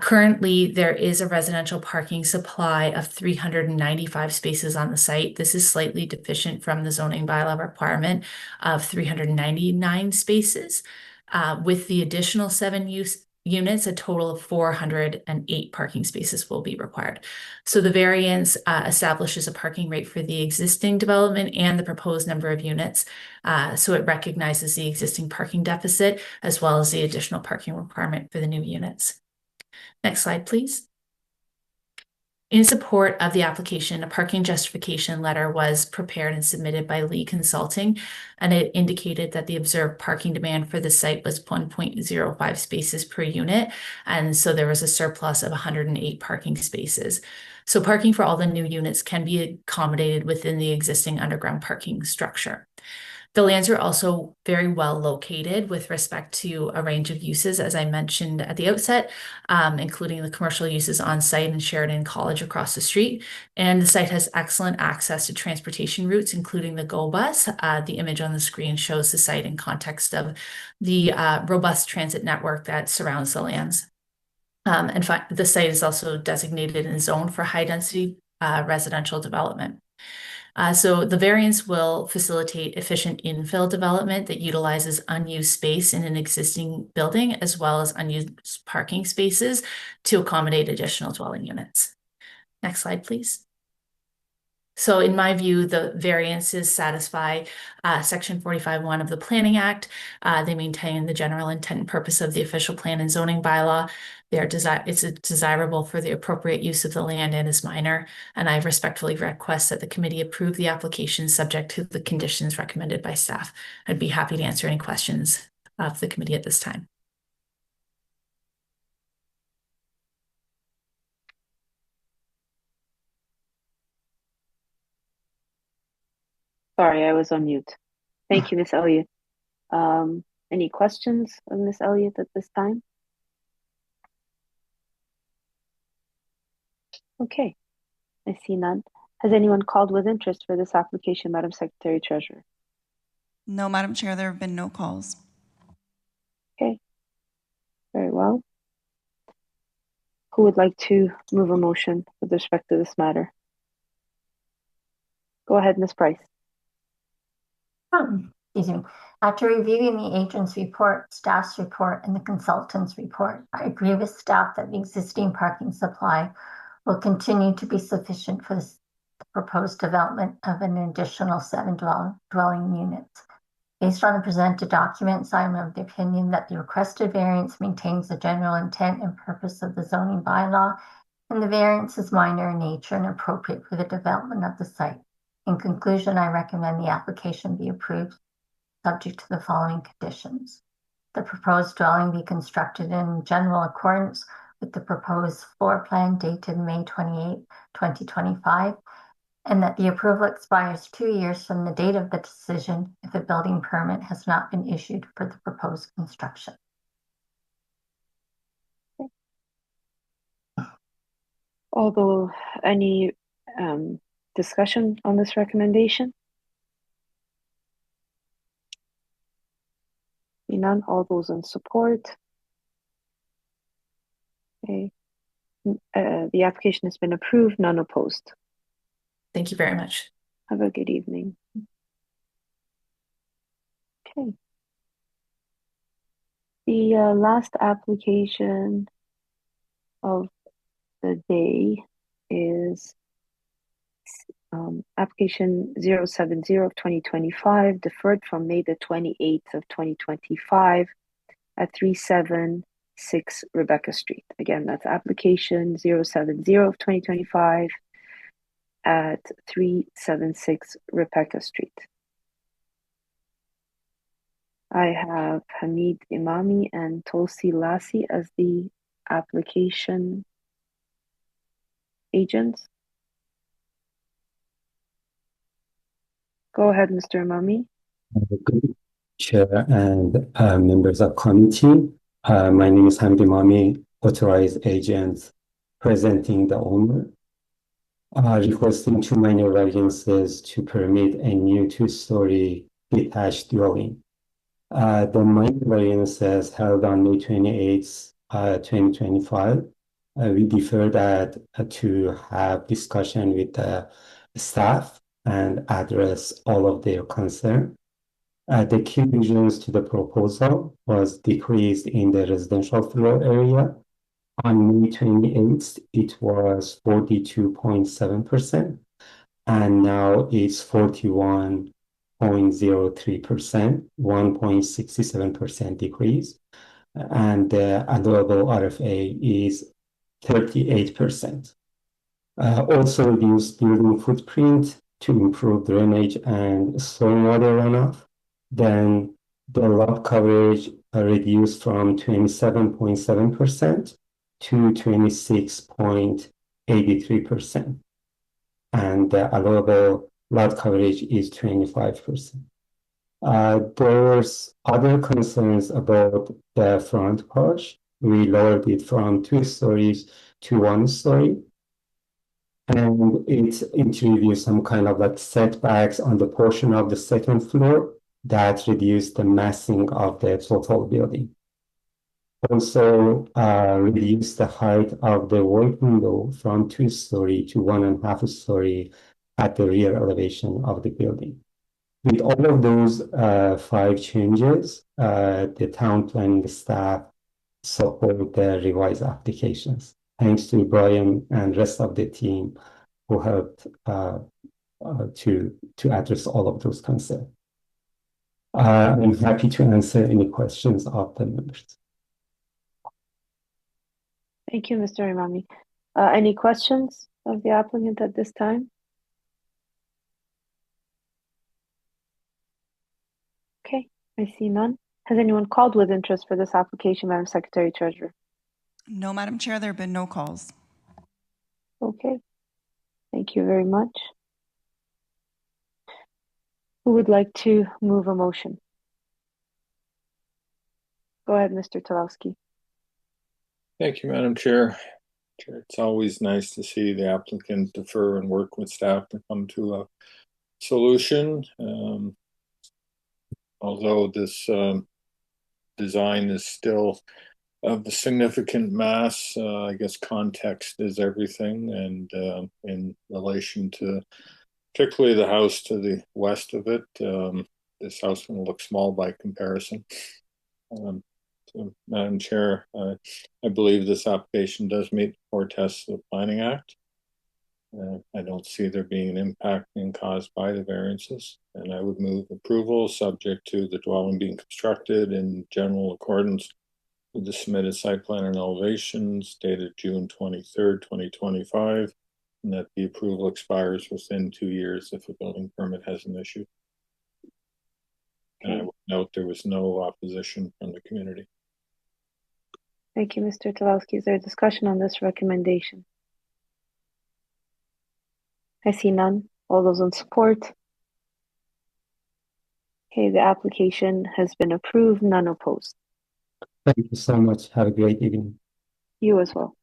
Currently, there is a residential parking supply of 395 spaces on the site. This is slightly deficient from the zoning bylaw requirement of 399 spaces. With the additional 7 units, a total of 408 parking spaces will be required. So the variance establishes a parking rate for the existing development and the proposed number of units. So it recognizes the existing parking deficit as well as the additional parking requirement for the new units. Next slide, please. In support of the application, a parking justification letter was prepared and submitted by Lee Consulting, and it indicated that the observed parking demand for the site was 1.05 spaces per unit, and so there was a surplus of 108 parking spaces. So parking for all the new units can be accommodated within the existing underground parking structure. The lands are also very well located with respect to a range of uses, as I mentioned at the outset, including the commercial uses on site and Sheridan College across the street. And the site has excellent access to transportation routes, including the GO bus. The image on the screen shows the site in context of the robust transit network that surrounds the lands. In fact, the site is also designated and zoned for high density residential development. So the variance will facilitate efficient infill development that utilizes unused space in an existing building, as well as unused parking spaces to accommodate additional dwelling units. Next slide, please. So in my view, the variances satisfy Section 45(1) of the Planning Act. They maintain the general intent and purpose of the official plan and zoning bylaw. It's desirable for the appropriate use of the land and is minor. And I respectfully request that the committee approve the application subject to the conditions recommended by staff. I'd be happy to answer any questions of the committee at this time. Sorry, I was on mute. Thank you, Ms. Elliott. Any questions of Ms. Elliott at this time? Okay, I see none. Has anyone called with interest for this application, Madam Secretary Treasurer? No, Madam Chair, there have been no calls. Okay, very well. Who would like to move a motion with respect to this matter? Go ahead, Ms. Price. Excuse me. After reviewing the agent's report, staff's report, and the consultant's report, I agree with staff that the existing parking supply will continue to be sufficient for the proposed development of an additional 7 dwelling units. Based on the presented documents, I am of the opinion that the requested variance maintains the general intent and purpose of the zoning bylaw, and the variance is minor in nature and appropriate for the development of the site. In conclusion, I recommend the application be approved, subject to the following conditions. The proposed dwelling be constructed in general accordance with the proposed floor plan dated May 28, 2025, and that the approval expires 2 years from the date of the decision if a building permit has not been issued for the proposed construction. Although any discussion on this recommendation? None. All those in support? Okay. The application has been approved, none opposed. Thank you very much. Have a good evening. Okay. The last application of the day is application 070 of 2025, deferred from May the 28th of 2025 at 376 Rebecca Street. Again, that's application 070 of 2025 at 376 Rebecca Street. I have Hamid Imami and Tulsi Lassi as the application agents. Go ahead, Mr. Imami. Good Chair and members of committee. My name is Hamid Imami, authorized agent presenting the owner. Requesting 2 minor variances to permit a new 2-story detached dwelling. The minor variances held on May 28th, 2025. We defer that to have discussion with the staff and address all of their concern. The key revisions to the proposal was decreased in the residential floor area. On May 28th, it was 42.7%, and now it's 41.03%, 1.67% decrease. And the allowable RFA is 38%. Also reduced building footprint to improve drainage and stormwater runoff. Then the lot coverage reduced from 27.7% to 26.83%. And the allowable lot coverage is 25%. There's other concerns about the front porch. We lowered it from 2 stories to 1 story. And it introduced some kind of like setbacks on the portion of the second floor that reduced the massing of the total building. Also reduced the height of the work window from 2 story to 1.5 story at the rear elevation of the building. With all of those 5 changes, the town planning staff support the revised applications. Thanks to Brian and rest of the team who helped to address all of those concerns. I'm happy to answer any questions of the members. Thank you, Mr. Imami. Any questions of the applicant at this time? Okay, I see none. Has anyone called with interest for this application, Madam Secretary Treasurer? No, Madam Chair, there have been no calls. Okay, thank you very much. Who would like to move a motion? Go ahead, Mr. Talowski. Thank you, Madam Chair. It's always nice to see the applicant defer and work with staff to come to a solution. Although this design is still of a significant mass, I guess context is everything, and in relation to particularly the house to the west of it, this house will look small by comparison. So, Madam Chair, I believe this application does meet the 4 tests of the Planning Act. I don't see there being an impact being caused by the variances, and I would move approval subject to the dwelling being constructed in general accordance with the submitted site plan and elevations dated June 23rd, 2025, and that the approval expires within 2 years if a building permit has an issue. And I would note there was no opposition from the community. Thank you, Mr. Talowski. Is there a discussion on this recommendation? I see none. All those in support? Okay, the application has been approved, none opposed. Thank you so much. Have a great evening. You as well.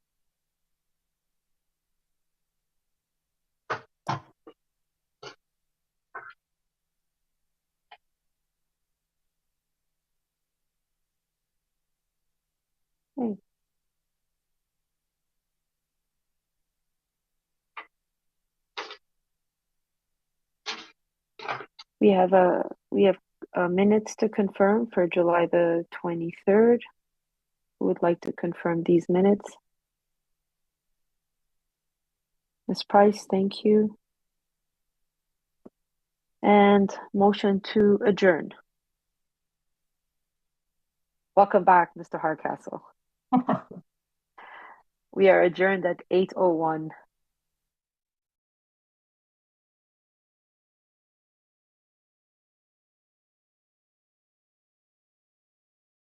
Okay. We have minutes to confirm for July the 23rd. Who would like to confirm these minutes? Ms. Price, thank you. And motion to adjourn. Welcome back, Mr. Hardcastle. We are adjourned at 8:01.